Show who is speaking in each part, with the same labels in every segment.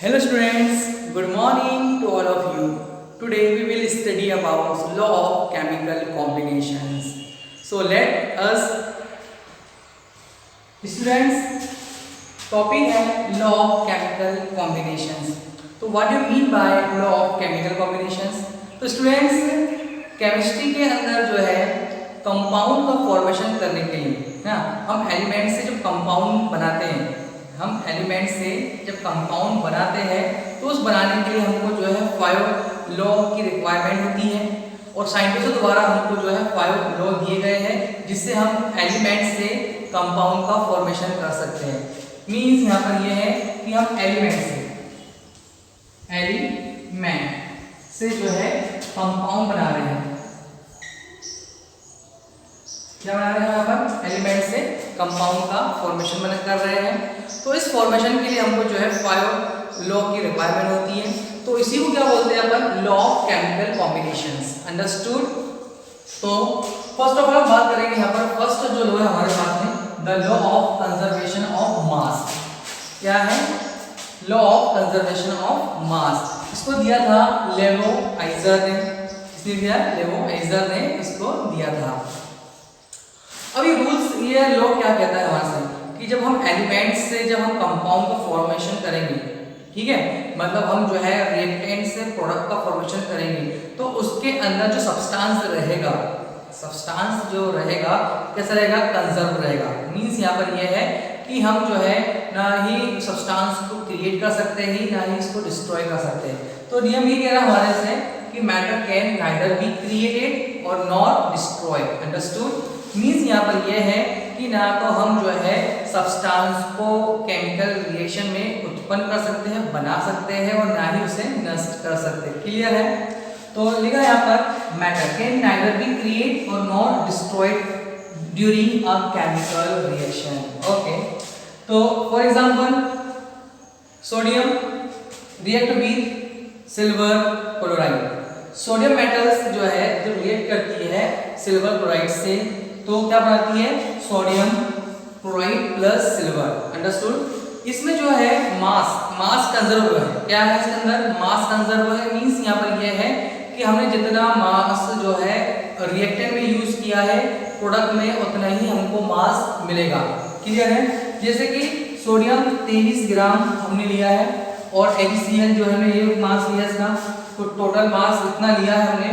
Speaker 1: Hello students, good morning to all of you. Today we will study about law of chemical combinations. So let us students topic है law of chemical combinations. तो what do you mean by law of chemical combinations? तो students chemistry के अंदर जो है compound का formation करने के लिए ना हम एलिमेंट से जो कंपाउंड बनाते हैं तो उस बनाने के लिए हमको जो है 5 लॉ की रिक्वायरमेंट होती है और साइंटिस्टों द्वारा हमको जो है 5 लॉ दिए गए हैं जिससे हम एलिमेंट से कंपाउंड का फॉर्मेशन कर सकते हैं। मींस यहाँ पर ये है कि हम एलिमेंट से जो है कंपाउंड बना रहे हैं। क्या बना रहे हैं यहाँ पर? एलिमेंट से कंपाउंड का फॉर्मेशन कर रहे हैं। तो इस फॉर्मेशन के लिए हमको जो है 5 लॉ की रिक्वायरमेंट होती है। तो इसी को क्या बोलते हैं अपन? Law of chemical combinations. Understood? तो फर्स्ट ऑफ ऑल बात करेंगे यहाँ पर फर्स्ट जो लॉ है हमारे पास में the law of conservation of mass. क्या है? Law of conservation of mass. इसको दिया था लेवोइजर ने। इसने दिया लेवोइजर ने इसको दिया था। अब ये रूल्स ये लॉ क्या कहता है हमारे से कि जब हम एलिमेंट से जब हम कंपाउंड का फॉर्मेशन करेंगे, ठीक है, मतलब हम जो है रिएक्टेंट से प्रोडक्ट का फॉर्मेशन करेंगे तो उसके अंदर जो सब्सटेंस जो रहेगा कैसा रहेगा? कंजर्व रहेगा। मींस यहाँ पर ये है कि हम जो है ना ही सब्सटेंस को क्रिएट कर सकते हैं ना ही इसको डिस्ट्रॉय कर सकते हैं। तो नियम ये कह रहा है हमारे से कि matter can neither be created और नॉट डिस्ट्रॉयड। अंडरस्टूड? मींस यहाँ पर यह है कि ना तो हम जो है सब्सटेंस को केमिकल रिएक्शन में उत्पन्न कर सकते हैं, बना सकते हैं और ना ही उसे नष्ट कर सकते हैं। क्लियर है? तो लिखा यहाँ पर matter can neither be create और not destroyed during a chemical reaction. Okay, तो for example sodium react with silver chloride. Sodium metals जो है जो रिएक्ट करती है सिल्वर क्लोराइड से तो क्या बनाती है? Sodium chloride plus silver. Understood? इसमें जो है मास कंजर्व है। क्या है इसके अंदर? मास कंजर्व है। मींस यहाँ पर यह है कि हमने जितना मास जो है रिएक्टेंट में यूज किया है प्रोडक्ट में उतना ही हमको मास मिलेगा। क्लियर है? जैसे कि सोडियम 23 ग्राम हमने लिया है और HCl जो है ये मास लिया इसका, तो टोटल मास इतना लिया है हमने,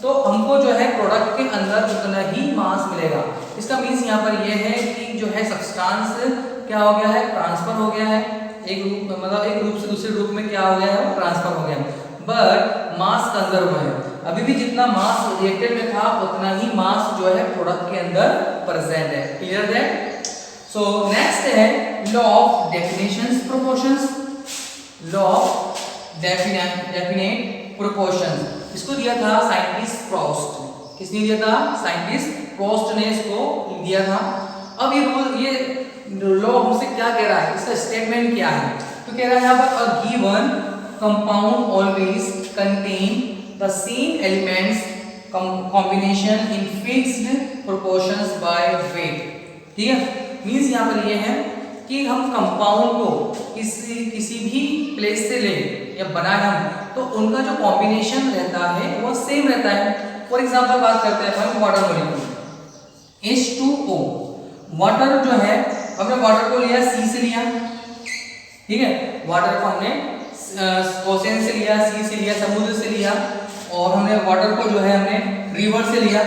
Speaker 1: तो हमको जो है प्रोडक्ट के अंदर उतना ही मास मिलेगा। इसका मीन्स यहाँ पर यह है कि जो है सब्सटेंस क्या हो गया है? ट्रांसफर हो गया है। एक रूप से दूसरे रूप में क्या हो गया है? ट्रांसफर हो गया है। बट मास कंजर्व है। अभी भी जितना मास रिएक्टेंट में था उतना ही मास जो है प्रोडक्ट के अंदर प्रेजेंट है। क्लियर है? सो नेक्स्ट है law of definitions proportions. Law of definite proportions इसको दिया था साइंटिस्ट प्रोस्ट। किसने दिया था? साइंटिस्ट प्रोस्ट ने इसको दिया था। अब ये लॉ हमसे क्या कह रहा है? इसका स्टेटमेंट क्या है? तो कह रहा है यहाँ पर a given compound always contain the same elements combination in fixed proportions by weight. ठीक है? मींस यहाँ पर ये है कि हम कंपाउंड को किसी भी प्लेस से ले या बनाए हम तो उनका जो कॉम्बिनेशन रहता है वो सेम रहता है। फॉर एग्जांपल बात करते हैं हम वाटर मॉलिक्यूल H2O। वाटर जो है हमने वाटर को लिया सी से लिया, ठीक है, वाटर को हमने ओशन से लिया, सी से लिया, समुद्र से लिया, और हमने वाटर को जो है हमने रिवर से लिया,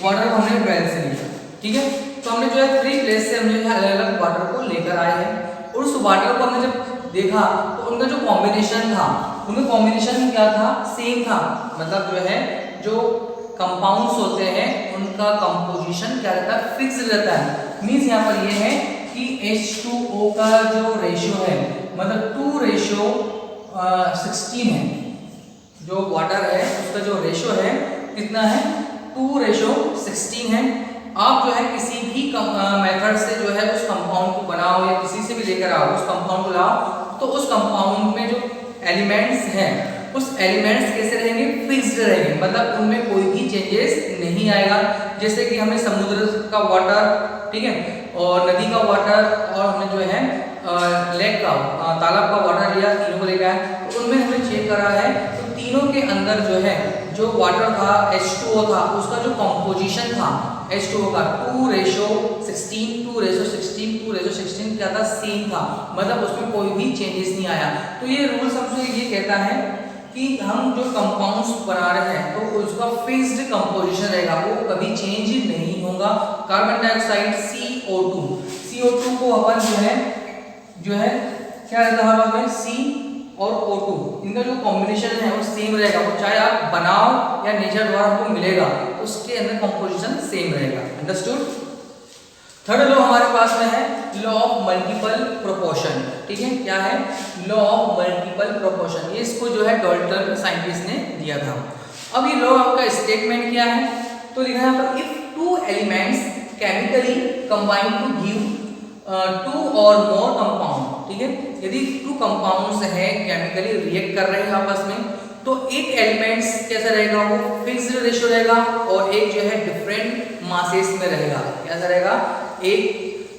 Speaker 1: वाटर को हमने वेल से लिया। ठीक है? तो हमने जो है 3 प्लेस से हमने अलग अलग वाटर को लेकर आए हैं और उस वाटर को हमने जब देखा तो उनका जो कॉम्बिनेशन था उनका कॉम्बिनेशन क्या था? सेम था। मतलब जो है जो कंपाउंड्स होते हैं उनका कंपोजिशन क्या रहता है? फिक्स रहता है। मींस यहाँ पर ये है कि H2O का जो रेशियो है मतलब 2:16 है। जो वाटर है उसका जो रेशियो है कितना है? 2:16 है। आप जो है किसी भी मेथड से जो है उस कंपाउंड को बनाओ या किसी से भी लेकर आओ उस कंपाउंड को लाओ तो उस कंपाउंड में जो एलिमेंट्स हैं उस एलिमेंट्स कैसे रहेंगे? फिक्स्ड रहेंगे। मतलब उनमें कोई भी चेंजेस नहीं आएगा। जैसे कि हमने समुद्र का वाटर, ठीक है, और नदी का वाटर और हमने जो है लेक का तालाब का वाटर लिया, तीनों को लेकर आए, तो उनमें हमने चेक करा है तो तीनों के अंदर जो है जो वाटर था H2O था, उसका जो कंपोजिशन था H2O का 2:16 2:16 2:16 क्या था, सेम था, मतलब उसमें कोई भी चेंजेस नहीं आया। तो ये रूल सबसे ये कहता है कि हम जो कंपाउंड्स बना रहे हैं तो उसका फिक्स्ड कंपोजिशन रहेगा, वो कभी चेंज नहीं होगा। कार्बन डाइऑक्साइड CO2 को अपन जो है क्या रहता है हमारे C और O2, इनका जो कॉम्बिनेशन है वो सेम रहेगा, वो चाहे आप बनाओ या नेचर द्वारा आपको मिलेगा तो उसके अंदर कंपोजिशन सेम रहेगा। अंडरस्टूड। थर्ड लॉ हमारे पास में है लॉ ऑफ मल्टीपल प्रोपोर्शन। ठीक है, क्या है, लॉ ऑफ मल्टीपल प्रोपोर्शन। ये इसको जो है डाल्टन साइंटिस्ट ने दिया था। अब ये लॉ का स्टेटमेंट क्या है, तो लिखा है यहाँ पर if two elements chemically combine to give two और मोर कंपाउंड। ठीक है, यदि टू कंपाउंड्स हैं केमिकली रिएक्ट कर रहे हैं आपस में, तो एक एलिमेंट्स कैसा रहेगा, वो फिक्स्ड रेशियो रहेगा और एक जो है डिफरेंट मासेस में रहेगा। कैसा रहेगा, एक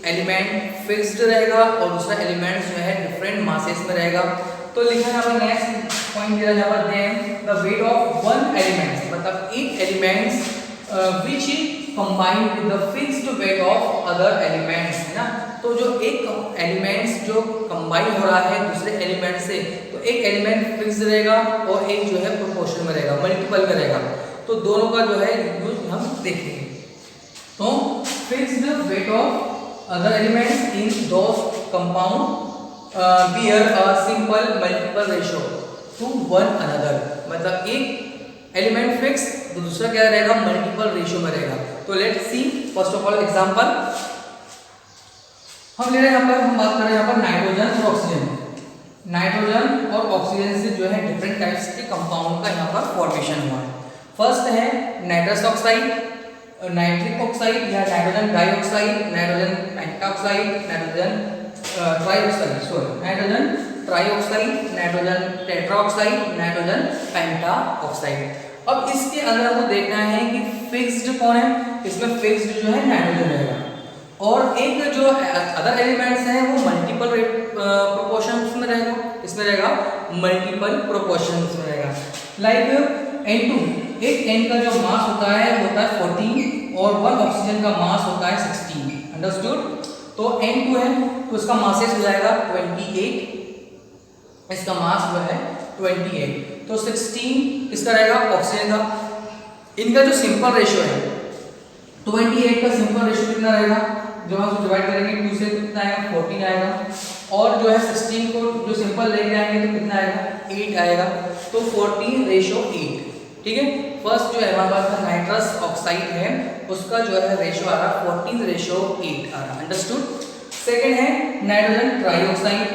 Speaker 1: एलिमेंट फिक्स्ड रहेगा और दूसरा एलिमेंट जो है डिफरेंट मासेस में रहेगा। तो लिखा है यहाँ पर नेक्स्ट पॉइंट दिया यहाँ पर then the weight of one elements, मतलब एक elements which combined with the fixed weight of other elements, है ना। तो जो एक एलिमेंट्स जो कंबाइन हो रहा है दूसरे एलिमेंट से, तो एक एलिमेंट फिक्स रहेगा और एक जो है प्रोपोर्शन में रहेगा, मल्टीपल में रहेगा। तो दोनों का जो है यूज हम देखेंगे। तो fixed weight of other elements in those compound bear a simple multiple ratio two one another, मतलब एक एलिमेंट फिक्स तो दूसरा क्या रहेगा, मल्टीपल रेशियो में रहेगा। तो let's see first of all example हम ले रहे हैं, यहाँ पर हम बात कर रहे हैं यहाँ पर नाइट्रोजन और ऑक्सीजन। नाइट्रोजन और ऑक्सीजन से जो है डिफरेंट टाइप्स के कंपाउंड का यहाँ पर फॉर्मेशन हुआ है। फर्स्ट है नाइट्रस ऑक्साइड, नाइट्रिक ऑक्साइड या nitrogen dioxide, nitrogen pentoxide, nitrogen trioxide, nitrogen tetroxide, nitrogen pentoxide. अब इसके अंदर हमको देखना है कि फिक्स्ड कौन है, इसमें फिक्स्ड जो है नाइट्रोजन रहेगा और एक जो अदर एलिमेंट्स हैं वो मल्टीपल प्रोपोर्शंस में रहेगा, इसमें रहेगा मल्टीपल प्रोपोर्शंस में रहेगा। लाइक N2, एक N का जो मास होता है 14 और वन ऑक्सीजन का मास होता है 16। अंडरस्टूड। तो N2 है तो इसका मासेस हो जाएगा 28, इसका मास जो है 28, तो 16 किसका रहेगा, ऑक्सीजन का। इनका जो सिंपल रेशियो है 28 का सिंपल रेशियो कितना रहेगा, जब हम डिवाइड करेंगे 2 से कितना आएगा, 14 आएगा, और जो है 16 को जो सिंपल लेके आएंगे तो कितना आएगा, 8 आएगा, तो 14:8। ठीक है, फर्स्ट जो है हमारे पास का नाइट्रस ऑक्साइड है उसका जो है रेशियो आ रहा 14:8 आ रहा। अंडरस्टूड। सेकंड है नाइट्रोजन ट्राइऑक्साइड,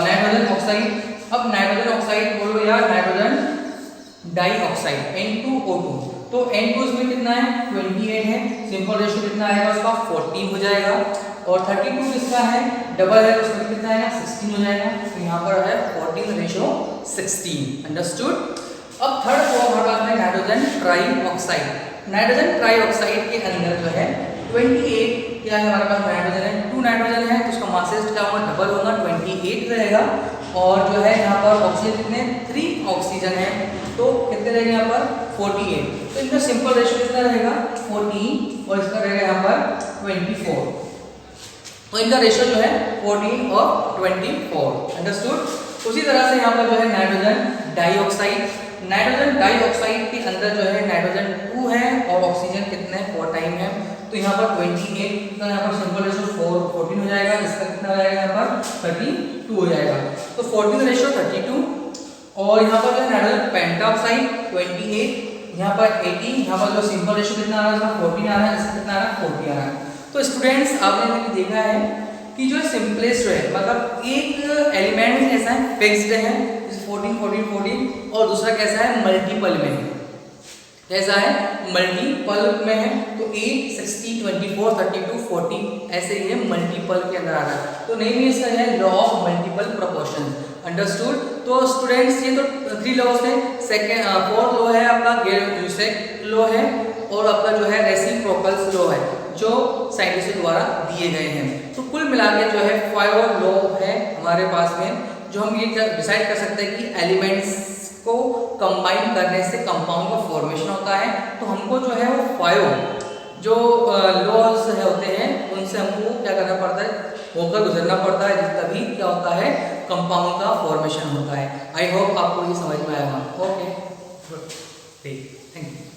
Speaker 1: नाइट्रोजन ऑक्साइड। अब नाइट्रोजन ऑक्साइड बोलो या नाइट्रोजन डाइऑक्साइड N2O2, तो N2 इसमें कितना है 28 है, सिंपल रेशियो कितना आएगा उसका 14 हो जाएगा, और 32 किसका है, डबल है, उसमें कितना आएगा 16 हो जाएगा, तो यहाँ पर है 14:16। अंडरस्टूड। अब थर्ड को हमारे पास है नाइट्रोजन ट्राइऑक्साइड। नाइट्रोजन ट्राइऑक्साइड के अंदर जो है 28 क्या है हमारे पास, नाइट्रोजन है, 2 नाइट्रोजन है तो उसका मासेस क्या होगा, डबल होगा, 28 रहेगा, और जो है यहाँ पर ऑक्सीजन कितने 3 ऑक्सीजन है तो कितने रहेंगे यहाँ पर 48, तो इनका सिंपल रेशियो कितना रहेगा 14 और इसका रहेगा यहाँ पर 24, तो इनका रेशियो जो है 14 और 24। अंडरस्टूड। उसी तरह से यहाँ पर जो है नाइट्रोजन डाइऑक्साइड, नाइट्रोजन डाइऑक्साइड के अंदर जो है नाइट्रोजन 2 है और ऑक्सीजन कितने 4 टाइम है, तो यहाँ पर 28 का यहाँ पर सिंपल रेशियो 14 हो जाएगा, इसका कितना हो जाएगा यहाँ पर 32 हो जाएगा, तो 14:32। और यहाँ पर जो है नाइट्रोजन पेंटाऑक्साइड 28, यहाँ पर 80, यहाँ पर जो सिंपल रेशियो कितना आ रहा है 14 आ रहा है, इसका कितना आ रहा है 40 आ रहा है। तो स्टूडेंट्स आपने देखा है कि जो सिंपलेस्ट है मतलब एक एलिमेंट ऐसा है फिक्स्ड है 14 14 14 और दूसरा कैसा है मल्टीपल में है, कैसा है मल्टीपल में है, तो 8 60 24 32 40 ऐसे ही है मल्टीपल के अंदर आ रहा है, तो नेम इसका है law of multiple proportion. Understood. तो स्टूडेंट्स ये तो 3 लॉज है, सेकंड 4th लॉ है आपका गेल-ल्यूसेक लॉ है, और आपका जो है रेसिप्रोकल लॉ है। जो साइंटिस्टों द्वारा दिए गए हैं। तो कुल मिला के जो है 5 लॉ है हमारे पास में, जो हम ये डिसाइड कर सकते हैं कि एलिमेंट्स को कंबाइन करने से कंपाउंड का फॉर्मेशन होता है। तो हमको जो है वो 5 जो लॉज होते हैं उनसे हमको क्या करना पड़ता है, होकर गुजरना पड़ता है, तभी क्या होता है, कंपाउंड का फॉर्मेशन होता है। आई होप आपको ये समझ में आएगा। ओके, ठीक, थैंक यू।